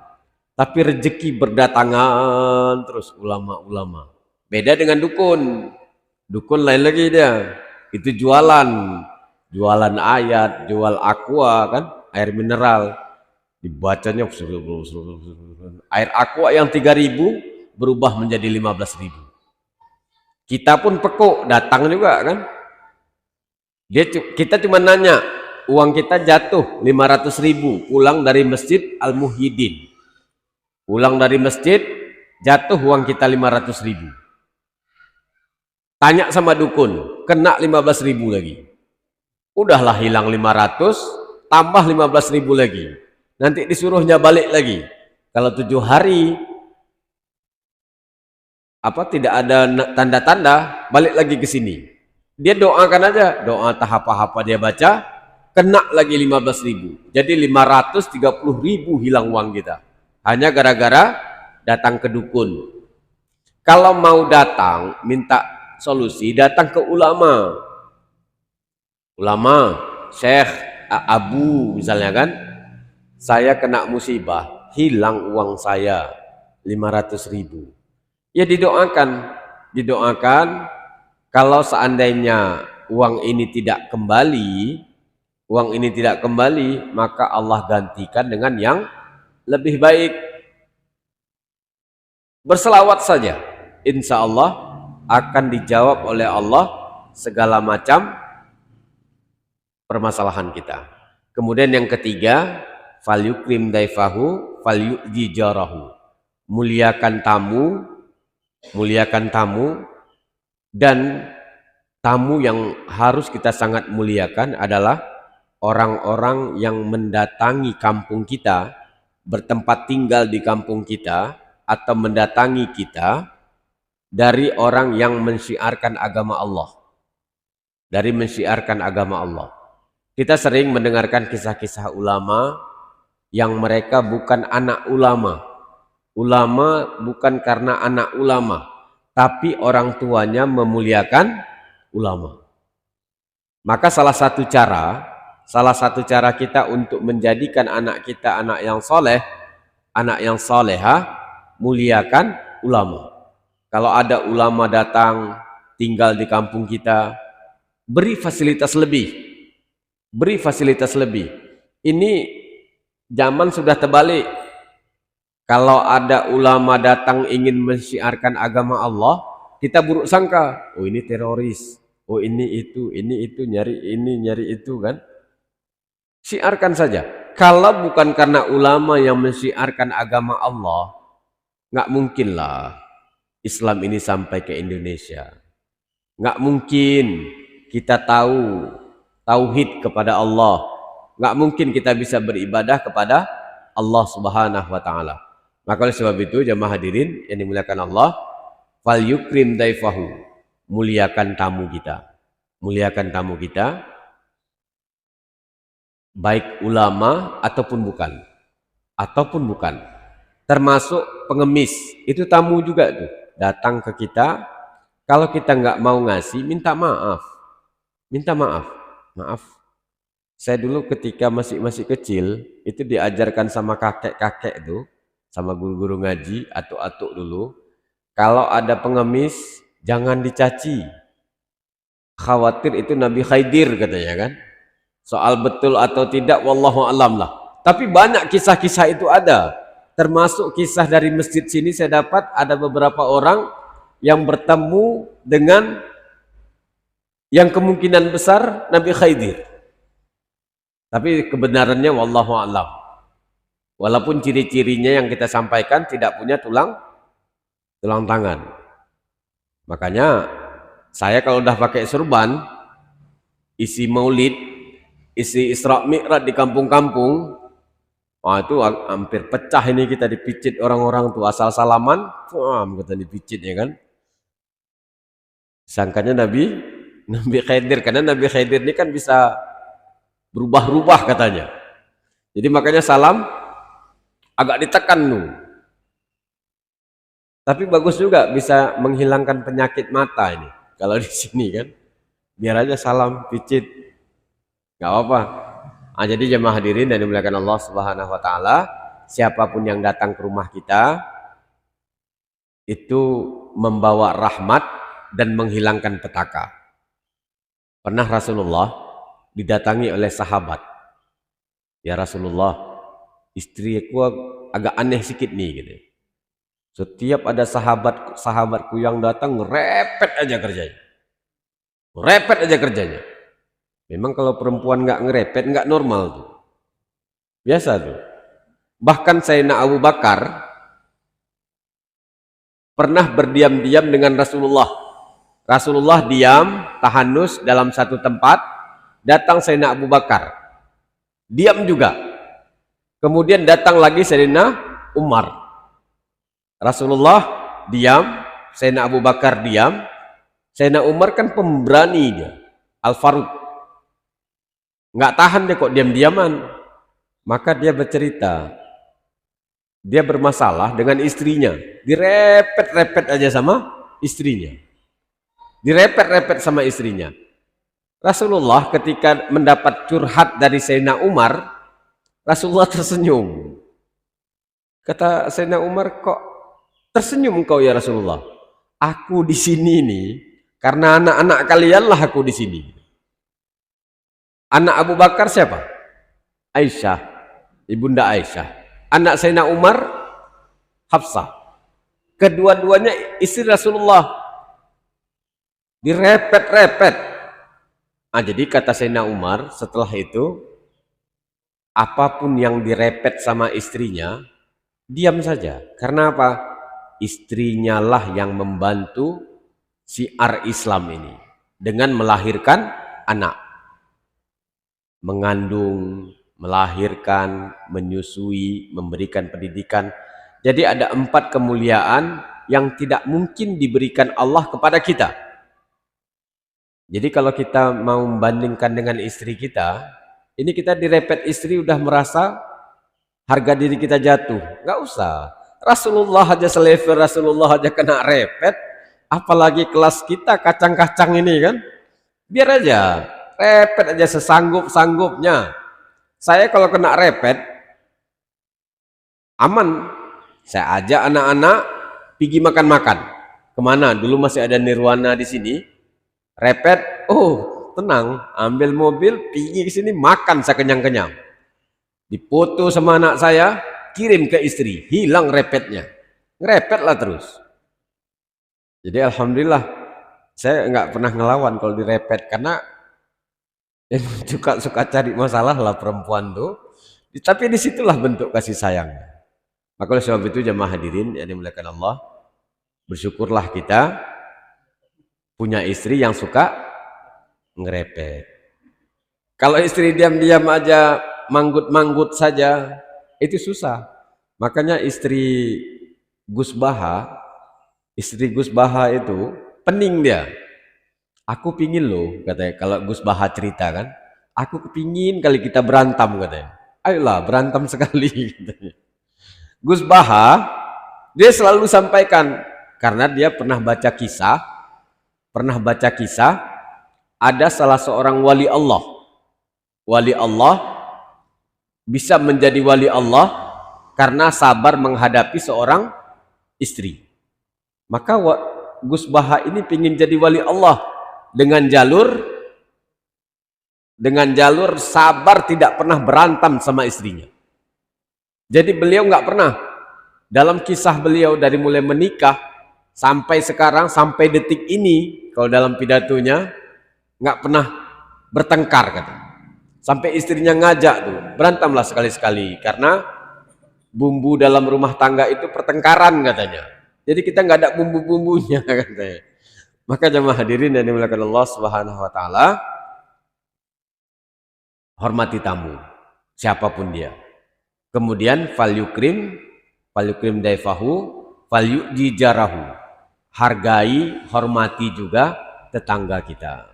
tapi rezeki berdatangan terus ulama-ulama. Beda dengan dukun. Dukun lain lagi dia. Itu jualan ayat, jual aqua kan, air mineral. Dibacanya air aqua yang 3.000 berubah menjadi 15.000. Kita pun pekuk datang juga kan. Kita cuma nanya, uang kita jatuh 500.000 pulang dari Masjid Al-Muhyiddin. Pulang dari masjid jatuh uang kita 500.000. Tanya sama dukun, kena 15.000 lagi. Udahlah hilang 500, tambah 15.000 lagi. Nanti disuruhnya balik lagi. Kalau 7 hari tidak ada tanda-tanda, balik lagi ke sini. Dia doakan aja, doa tahap-tahap dia baca, kena lagi 15.000. Jadi 530.000 hilang uang kita. Hanya gara-gara datang ke dukun. Kalau mau datang minta solusi, datang ke ulama. Ulama, syekh, abu misalnya kan. Saya kena musibah, hilang uang saya 500.000. Ya didoakan kalau seandainya uang ini tidak kembali, maka Allah gantikan dengan yang lebih baik. Berselawat saja, insya Allah akan dijawab oleh Allah segala macam permasalahan kita. Kemudian yang ketiga, falyukrim daifahu falyu'ji jarahu. Muliakan tamu dan tamu yang harus kita sangat muliakan adalah orang-orang yang mendatangi kampung kita, bertempat tinggal di kampung kita, atau mendatangi kita dari orang yang mensyiarkan agama Allah. Dari mensyiarkan agama Allah. Kita sering mendengarkan kisah-kisah ulama yang mereka bukan anak ulama. Ulama bukan karena anak ulama, tapi orang tuanya memuliakan ulama. Maka salah satu cara kita untuk menjadikan anak kita anak yang soleh, anak yang solehah, muliakan ulama. Kalau ada ulama datang tinggal di kampung kita, beri fasilitas lebih. Beri fasilitas lebih. Ini zaman sudah terbalik. Kalau ada ulama datang ingin mensyiarkan agama Allah, kita buruk sangka, oh ini teroris, oh ini itu, nyari itu kan. Syiarkan saja. Kalau bukan karena ulama yang mensyiarkan agama Allah, nggak mungkinlah Islam ini sampai ke Indonesia. Nggak mungkin kita tahu tauhid kepada Allah. Nggak mungkin kita bisa beribadah kepada Allah Subhanahu wa taala. Maka oleh sebab itu jamaah hadirin yang dimuliakan Allah, fal yukrim daifahu, muliakan tamu kita. Muliakan tamu kita, baik ulama ataupun bukan. Ataupun bukan. Termasuk pengemis, itu tamu juga tuh. Datang ke kita, kalau kita nggak mau ngasih, minta maaf. Minta maaf. Maaf, saya dulu ketika masih kecil itu diajarkan sama kakek-kakek itu, sama guru-guru ngaji atau atuk dulu, kalau ada pengemis jangan dicaci. Khawatir itu Nabi Khidir katanya kan. Soal betul atau tidak wallahu alam lah. Tapi banyak kisah-kisah itu ada. Termasuk kisah dari masjid sini saya dapat ada beberapa orang yang bertemu dengan yang kemungkinan besar Nabi Khidir. Tapi kebenarannya wallahu a'lam. Walaupun ciri-cirinya yang kita sampaikan tidak punya tulang tangan. Makanya saya kalau udah pakai surban, isi maulid, isi Isra Mi'raj di kampung-kampung, itu hampir pecah ini, kita dipicit orang-orang tuh asal salaman, kita dipicit ya kan. Sangkanya Nabi Khidir, karena Nabi Khidir ini kan bisa berubah-ubah katanya. Jadi makanya salam agak ditekan tuh. Tapi bagus juga bisa menghilangkan penyakit mata ini. Kalau di sini kan, biar aja salam picit, nggak apa-apa. Jadi jemaah hadirin dan dimuliakan Allah Subhanahu Wa Taala, siapapun yang datang ke rumah kita itu membawa rahmat dan menghilangkan petaka. Pernah Rasulullah didatangi oleh sahabat. Ya Rasulullah, istriku agak aneh sedikit nih gitu. Setiap ada sahabatku yang datang ngerepet aja kerjanya. Ngerepet aja kerjanya. Memang kalau perempuan nggak ngerepet nggak normal tuh. Biasa tuh. Bahkan Sayyidina Abu Bakar pernah berdiam-diam dengan Rasulullah. Rasulullah diam, tahanus dalam satu tempat, datang Sayyidina Abu Bakar. Diam juga. Kemudian datang lagi Sayyidina Umar. Rasulullah diam, Sayyidina Abu Bakar diam. Sayyidina Umar kan pemberani dia, Al-Faruq. Nggak tahan deh kok diam-diaman. Maka dia bercerita. Dia bermasalah dengan istrinya. Direpet-repet aja sama istrinya. Direpet-repet sama istrinya. Rasulullah ketika mendapat curhat dari Sayyidina Umar, Rasulullah tersenyum. Kata Sayyidina Umar, kok tersenyum engkau ya Rasulullah? Aku di sini nih karena anak-anak kalianlah aku di sini. Anak Abu Bakar siapa? Aisyah, ibunda Aisyah. Anak Sayyidina Umar, Hafsah. Kedua-duanya istri Rasulullah. Direpet-repet. Jadi kata Sayyidina Umar setelah itu, apapun yang direpet sama istrinya, diam saja. Karena apa? Istrinya lah yang membantu syiar Islam ini. dengan melahirkan anak. Mengandung, melahirkan, menyusui, memberikan pendidikan. Jadi ada 4 kemuliaan yang tidak mungkin diberikan Allah kepada kita. Jadi kalau kita mau membandingkan dengan istri kita, ini kita direpet istri udah merasa harga diri kita jatuh. Nggak usah. Rasulullah aja selevel Rasulullah aja kena repet, apalagi kelas kita kacang-kacang ini kan. Biar aja, repet aja sesanggup-sanggupnya. Saya kalau kena repet, aman. Saya ajak anak-anak pergi makan-makan. Kemana? Dulu masih ada Nirwana di sini. Repet, oh tenang, ambil mobil, pergi ke sini, makan sekenyang-kenyang. Dipoto sama anak saya, kirim ke istri, hilang repetnya. Ngerepet lah terus. Jadi alhamdulillah, saya nggak pernah ngelawan kalau direpet, karena suka cari masalah lah perempuan tuh. Tapi disitulah bentuk kasih sayang. Maka oleh sebab itu jemaah hadirin yang dimuliakan Allah, bersyukurlah kita punya istri yang suka ngerepet. Kalau istri diam-diam aja, manggut-manggut saja, itu susah. Makanya istri Gus Baha itu pening dia. Aku pingin loh, katanya, kalau Gus Baha cerita kan, aku kepingin kali kita berantem, katanya. Ayolah berantem sekali, katanya. Gus Baha, dia selalu sampaikan, karena dia pernah baca kisah, ada salah seorang wali Allah bisa menjadi wali Allah karena sabar menghadapi seorang istri. Maka Gus Baha ini ingin jadi wali Allah dengan jalur sabar, tidak pernah berantem sama istrinya. Jadi beliau nggak pernah, dalam kisah beliau dari mulai menikah sampai sekarang, sampai detik ini, kalau dalam pidatonya nggak pernah bertengkar, kata. Sampai istrinya ngajak tuh, berantamlah sekali-sekali, karena bumbu dalam rumah tangga itu pertengkaran, katanya. Jadi kita nggak ada bumbu-bumbunya, katanya. Maka jemaah hadirin yang dimuliakan Allah Subhanahu wa taala, hormati tamu siapapun dia. Kemudian falyukrim daifahu falyu'ji jarahu. Hargai, hormati juga tetangga kita.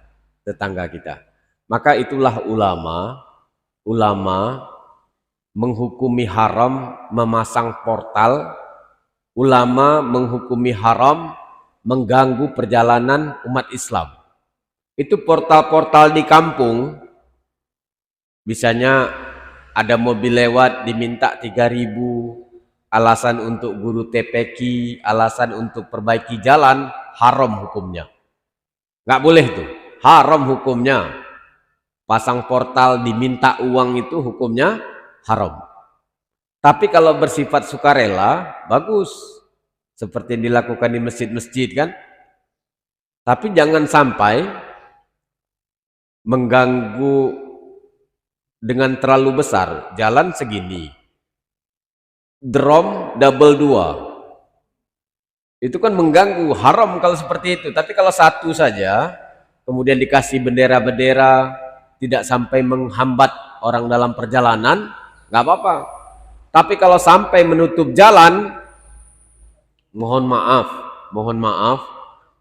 Maka itulah ulama menghukumi haram memasang portal, ulama menghukumi haram mengganggu perjalanan umat Islam. Itu portal-portal di kampung, misalnya ada mobil lewat diminta 3.000, alasan untuk guru TPQ, alasan untuk perbaiki jalan, haram hukumnya. Nggak boleh tuh, haram hukumnya. Pasang portal diminta uang itu hukumnya haram. Tapi kalau bersifat sukarela, bagus. Seperti yang dilakukan di masjid-masjid kan. Tapi jangan sampai mengganggu dengan terlalu besar. Jalan segini, drum double 2, itu kan mengganggu, haram kalau seperti itu. Tapi kalau satu saja, kemudian dikasih bendera-bendera, tidak sampai menghambat orang dalam perjalanan, nggak apa-apa. Tapi kalau sampai menutup jalan, mohon maaf,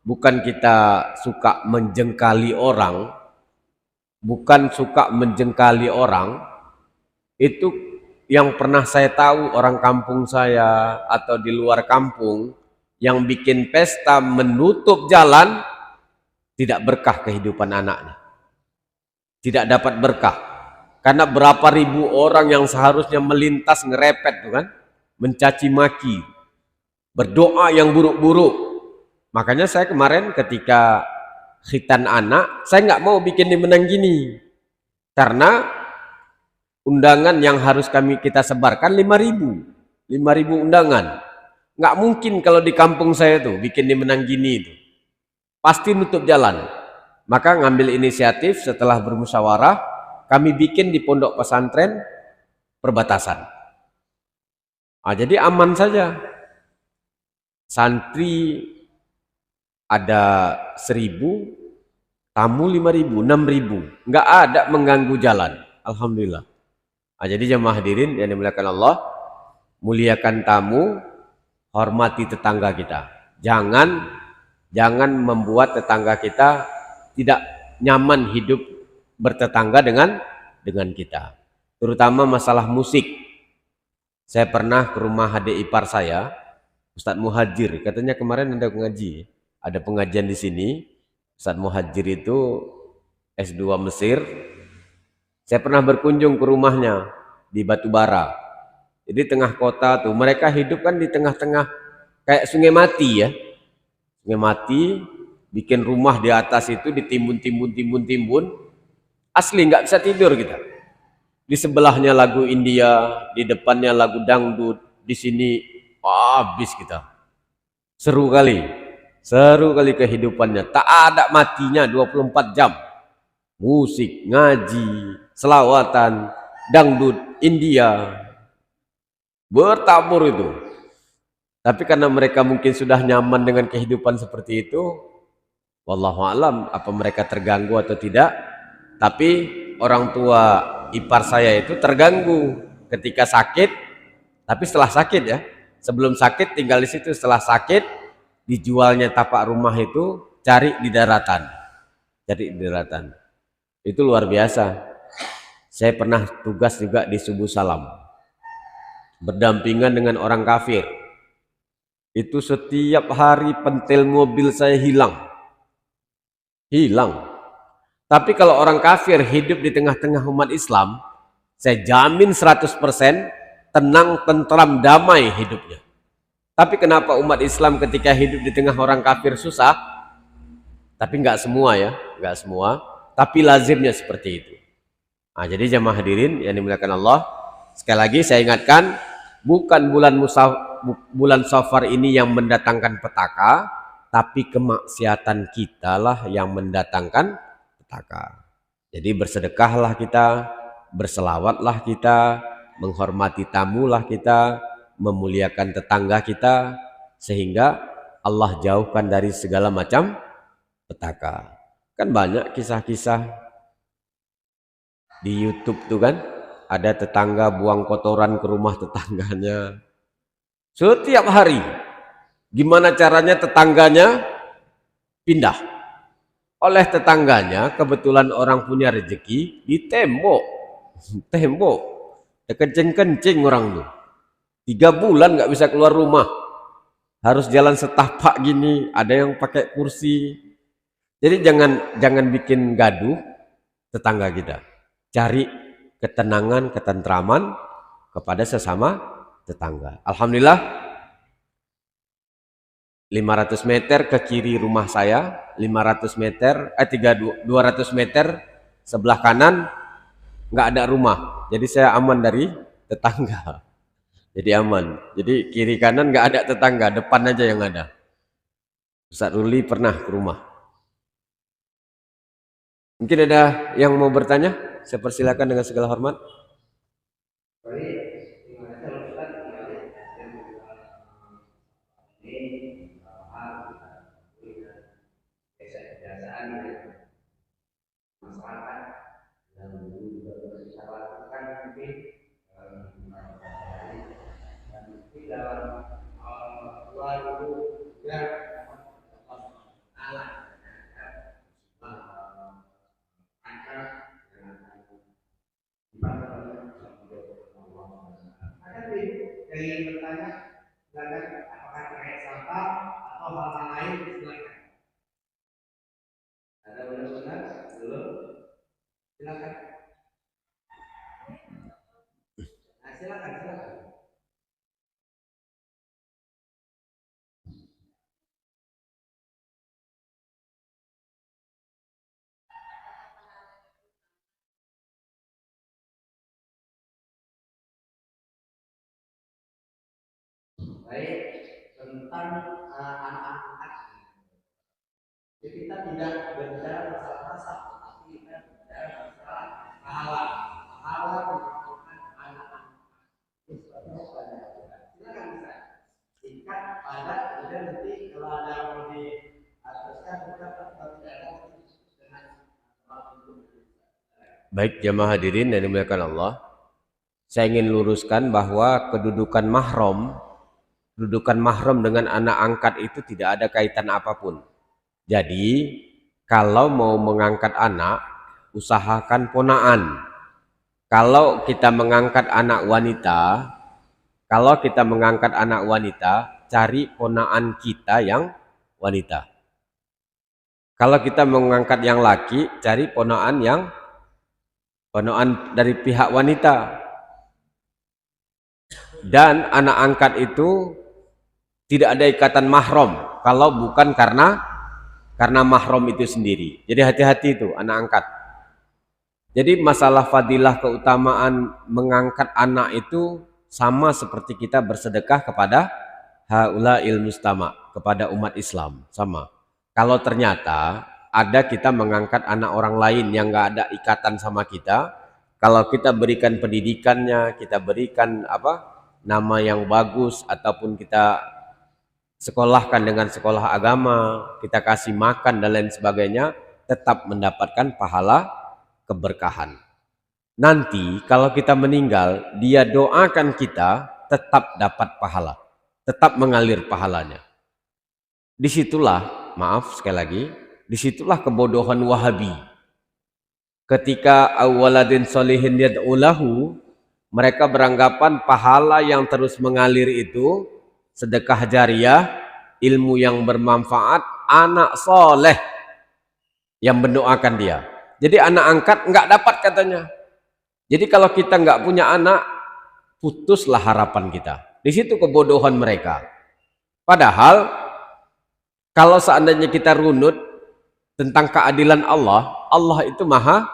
bukan kita suka menjengkali orang, itu yang pernah saya tahu orang kampung saya atau di luar kampung yang bikin pesta menutup jalan, tidak berkah kehidupan anaknya, tidak dapat berkah, karena berapa ribu orang yang seharusnya melintas ngerepet tuh kan, mencaci maki, berdoa yang buruk-buruk. Makanya saya kemarin ketika khitan anak, saya nggak mau bikin di menang gini, karena undangan yang harus kita sebarkan 5.000 undangan. Nggak mungkin kalau di kampung saya tuh bikin di menang gini itu, pasti nutup jalan. Maka ngambil inisiatif setelah bermusyawarah, kami bikin di pondok pesantren perbatasan. Jadi aman saja. Santri ada 1.000, Tamu 5.000, 6.000, nggak ada mengganggu jalan. Alhamdulillah. Nah, jadi jemaah hadirin yang dimuliakan Allah, muliakan tamu, hormati tetangga kita. Jangan membuat tetangga kita tidak nyaman hidup bertetangga dengan kita. Terutama masalah musik. Saya pernah ke rumah adik ipar saya, Ustadz Muhajir, katanya kemarin ada ngaji, ada pengajian di sini. Ustadz Muhajir itu S2 Mesir. Saya pernah berkunjung ke rumahnya di Batubara. Jadi tengah kota tuh, mereka hidup kan di tengah-tengah kayak sungai mati ya. Sungai mati, bikin rumah di atas itu ditimbun. Asli nggak bisa tidur kita. Di sebelahnya lagu India, di depannya lagu dangdut, di sini habis kita. Seru kali kehidupannya. Tak ada matinya 24 jam. Musik, ngaji, selawatan, dangdut, India, bertabur itu. Tapi karena mereka mungkin sudah nyaman dengan kehidupan seperti itu, wallahu alam apa mereka terganggu atau tidak. Tapi orang tua ipar saya itu terganggu ketika sakit. Tapi setelah sakit ya, sebelum sakit tinggal di situ, setelah sakit dijualnya tapak rumah itu cari di daratan. Itu luar biasa. Saya pernah tugas juga di Subuh Salam, berdampingan dengan orang kafir. Itu setiap hari pentil mobil saya hilang. Tapi kalau orang kafir hidup di tengah-tengah umat Islam, saya jamin 100% tenang, tentram, damai hidupnya. Tapi kenapa umat Islam ketika hidup di tengah orang kafir susah? Tapi nggak semua ya, nggak semua. Tapi lazimnya seperti itu. Nah, jadi jemaah hadirin yang dimuliakan Allah, sekali lagi saya ingatkan, bukan bulan Safar ini yang mendatangkan petaka, tapi kemaksiatan kita lah yang mendatangkan petaka. Jadi bersedekahlah kita, berselawatlah kita, menghormati tamulah kita, memuliakan tetangga kita, sehingga Allah jauhkan dari segala macam petaka. Kan banyak kisah-kisah di YouTube tuh kan, ada tetangga buang kotoran ke rumah tetangganya setiap hari. Gimana caranya tetangganya pindah? Oleh tetangganya, kebetulan orang punya rezeki, di tembok, kencing-kencing orang tuh. 3 bulan nggak bisa keluar rumah, harus jalan setapak gini, ada yang pakai kursi. Jadi jangan bikin gaduh tetangga kita. Cari ketenangan, ketentraman kepada sesama tetangga. Alhamdulillah 500 meter ke kiri rumah saya, 500 meter, 200 meter sebelah kanan nggak ada rumah. Jadi saya aman dari tetangga. Jadi aman. Jadi kiri kanan nggak ada tetangga, depan aja yang ada. Ustaz Ruli pernah ke rumah. Mungkin ada yang mau bertanya? Saya persilakan dengan segala hormat. Baik jamaah hadirin yang dimuliakan Allah, saya ingin luruskan bahwa kedudukan mahram dengan anak angkat itu tidak ada kaitan apapun. Jadi kalau mau mengangkat anak, usahakan ponaan. Kalau kita mengangkat anak wanita, cari ponaan kita yang wanita. Kalau kita mengangkat yang laki, cari ponaan dari pihak wanita. Dan anak angkat itu tidak ada ikatan mahram kalau bukan karena mahram itu sendiri. Jadi hati-hati itu anak angkat. Jadi masalah fadilah keutamaan mengangkat anak itu sama seperti kita bersedekah kepada haulail mustama, kepada umat Islam, sama. Kalau ternyata ada kita mengangkat anak orang lain yang nggak ada ikatan sama kita, kalau kita berikan pendidikannya, kita berikan nama yang bagus, ataupun kita sekolahkan dengan sekolah agama, kita kasih makan dan lain sebagainya, tetap mendapatkan pahala keberkahan. Nanti kalau kita meninggal, dia doakan kita, tetap dapat pahala, tetap mengalir pahalanya. Disitulah, maaf sekali lagi, disitulah kebodohan Wahabi. Ketika awaladin solihin yad'ulahu, mereka beranggapan pahala yang terus mengalir itu sedekah jariyah, ilmu yang bermanfaat, anak soleh yang mendoakan dia. Jadi anak angkat nggak dapat katanya. Jadi kalau kita nggak punya anak, putuslah harapan kita. Di situ kebodohan mereka. Padahal kalau seandainya kita runut tentang keadilan Allah, Allah itu maha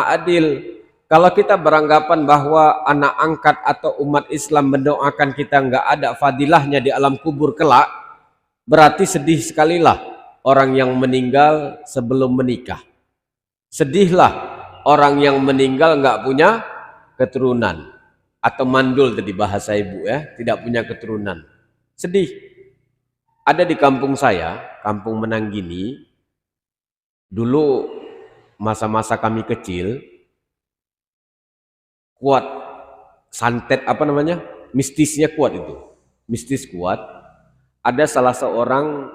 adil. Kalau kita beranggapan bahwa anak angkat atau umat Islam mendoakan kita nggak ada fadilahnya di alam kubur kelak, berarti sedih sekali lah orang yang meninggal sebelum menikah. Sedihlah orang yang meninggal nggak punya keturunan, atau mandul tadi bahasa ibu ya, tidak punya keturunan. Sedih. Ada di kampung saya, kampung Menanggini, dulu masa-masa kami kecil, kuat santet mistisnya kuat itu, mistis kuat. Ada salah seorang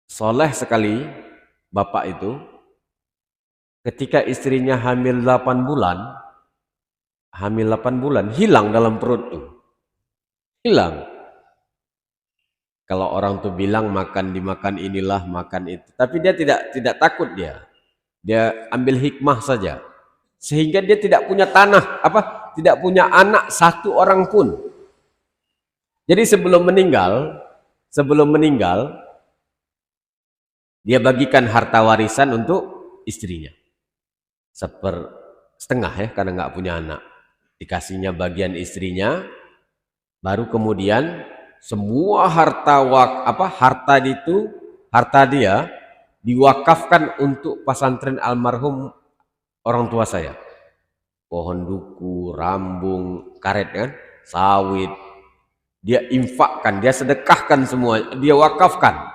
soleh sekali bapak itu, ketika istrinya hamil 8 bulan, hilang dalam perut tuh, hilang. Kalau orang tuh bilang makan dimakan inilah, makan itu, tapi dia tidak takut, dia ambil hikmah saja, sehingga dia tidak punya tidak punya anak satu orang pun. Jadi sebelum meninggal dia bagikan harta warisan untuk istrinya, setengah ya, karena nggak punya anak, dikasihnya bagian istrinya. Baru kemudian semua harta dia diwakafkan untuk pesantren almarhum orang tua saya. Pohon duku, rambung, karet kan, sawit, dia infakkan, dia sedekahkan semua, dia wakafkan.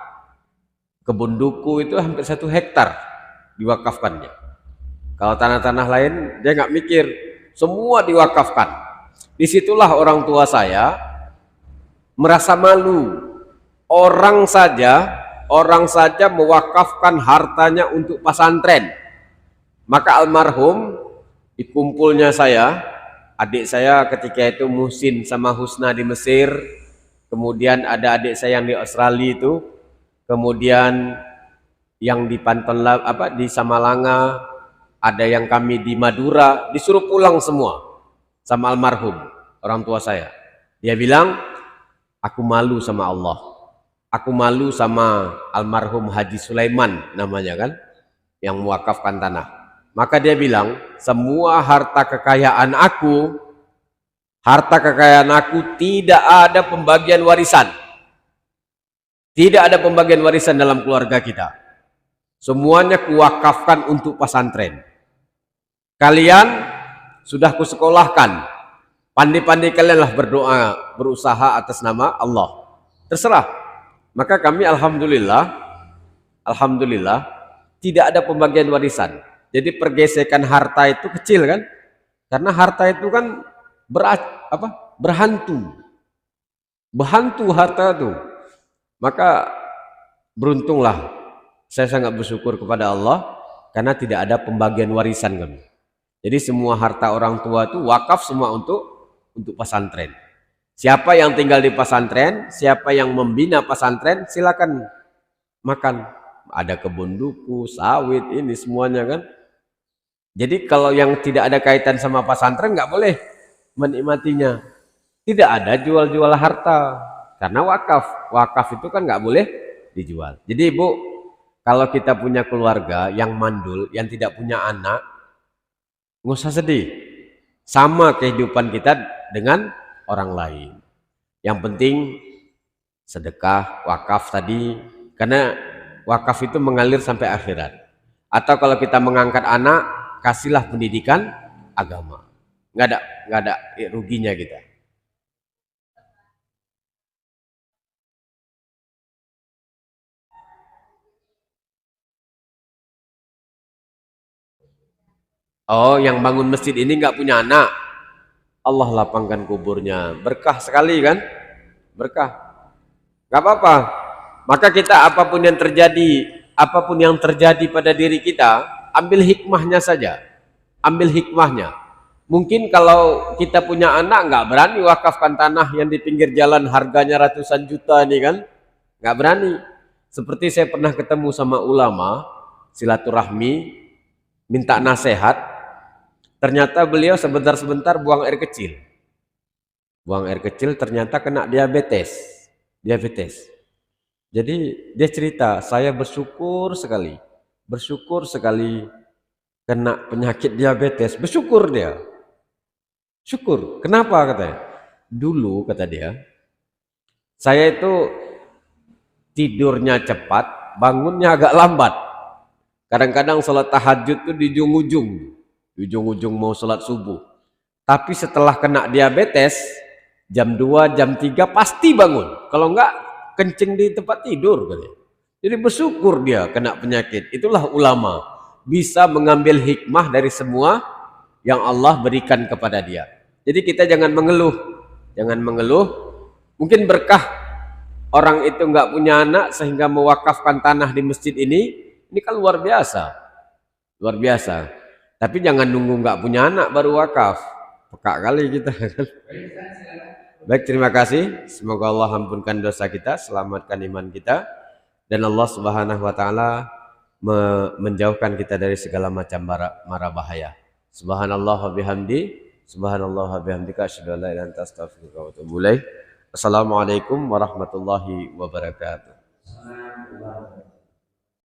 Kebun duku itu hampir 1 hektar diwakafkannya. Kalau tanah-tanah lain dia nggak mikir, semua diwakafkan. Disitulah orang tua saya merasa malu. Orang saja mewakafkan hartanya untuk pesantren. Maka almarhum, dikumpulnya saya, adik saya ketika itu Muhsin sama Husna di Mesir, kemudian ada adik saya yang di Australia itu, kemudian yang di di Samalanga, ada yang kami di Madura, disuruh pulang semua sama almarhum orang tua saya. Dia bilang, aku malu sama Allah, aku malu sama almarhum Haji Sulaiman namanya kan, yang mewakafkan tanah. Maka dia bilang, semua harta kekayaan aku tidak ada pembagian warisan. Tidak ada pembagian warisan dalam keluarga kita. Semuanya kuwakafkan untuk pesantren. Kalian sudah kusekolahkan. Pandai-pandai kalianlah berdoa, berusaha atas nama Allah. Terserah. Maka kami alhamdulillah tidak ada pembagian warisan. Jadi pergesekan harta itu kecil kan? Karena harta itu kan berhantu. Berhantu harta itu. Maka beruntunglah saya sangat bersyukur kepada Allah karena tidak ada pembagian warisan kami. Jadi semua harta orang tua itu wakaf semua untuk pesantren. Siapa yang tinggal di pesantren, siapa yang membina pesantren, silakan makan. Ada kebun duku, sawit, ini semuanya kan. Jadi kalau yang tidak ada kaitan sama pesantren nggak boleh menikmatinya. Tidak ada jual-jual harta karena wakaf. Wakaf itu kan nggak boleh dijual. Jadi Ibu, kalau kita punya keluarga yang mandul, yang tidak punya anak, nggak usah sedih. Sama kehidupan kita dengan orang lain. Yang penting sedekah, wakaf tadi, karena wakaf itu mengalir sampai akhirat. Atau kalau kita mengangkat anak, kasihlah pendidikan agama. Nggak ada ruginya kita. Oh, yang bangun masjid ini nggak punya anak. Allah lapangkan kuburnya. Berkah sekali kan? Berkah. Nggak apa-apa. Maka kita apapun yang terjadi pada diri kita, ambil hikmahnya saja. Ambil hikmahnya. Mungkin kalau kita punya anak nggak berani wakafkan tanah yang di pinggir jalan harganya ratusan juta ini kan? Nggak berani. Seperti saya pernah ketemu sama ulama, silaturahmi, minta nasihat. Ternyata beliau sebentar-sebentar buang air kecil. Buang air kecil ternyata kena diabetes. Diabetes. Jadi dia cerita, saya bersyukur sekali kena penyakit diabetes. Bersyukur dia. Syukur. Kenapa katanya? Dulu kata dia, saya itu tidurnya cepat, bangunnya agak lambat. Kadang-kadang sholat tahajud itu di ujung-ujung mau sholat subuh. Tapi setelah kena diabetes, jam 2, jam 3 pasti bangun. Kalau enggak, kencing di tempat tidur. Jadi bersyukur dia kena penyakit. Itulah ulama. Bisa mengambil hikmah dari semua yang Allah berikan kepada dia. Jadi kita jangan mengeluh. Jangan mengeluh. Mungkin berkah orang itu enggak punya anak sehingga mewakafkan tanah di masjid ini. Ini kan luar biasa. Luar biasa. Tapi jangan nunggu nggak punya anak baru wakaf. Peka kali kita. Baik, terima kasih. Semoga Allah ampunkan dosa kita, selamatkan iman kita, dan Allah Subhanahu wa taala menjauhkan kita dari segala macam mara bahaya. Subhanallah wa bihamdi, subhanallah wa bihamdika, asyhadu an la ilaha illa anta, astaghfiruka wa atubu ilaik. Assalamualaikum warahmatullahi wabarakatuh.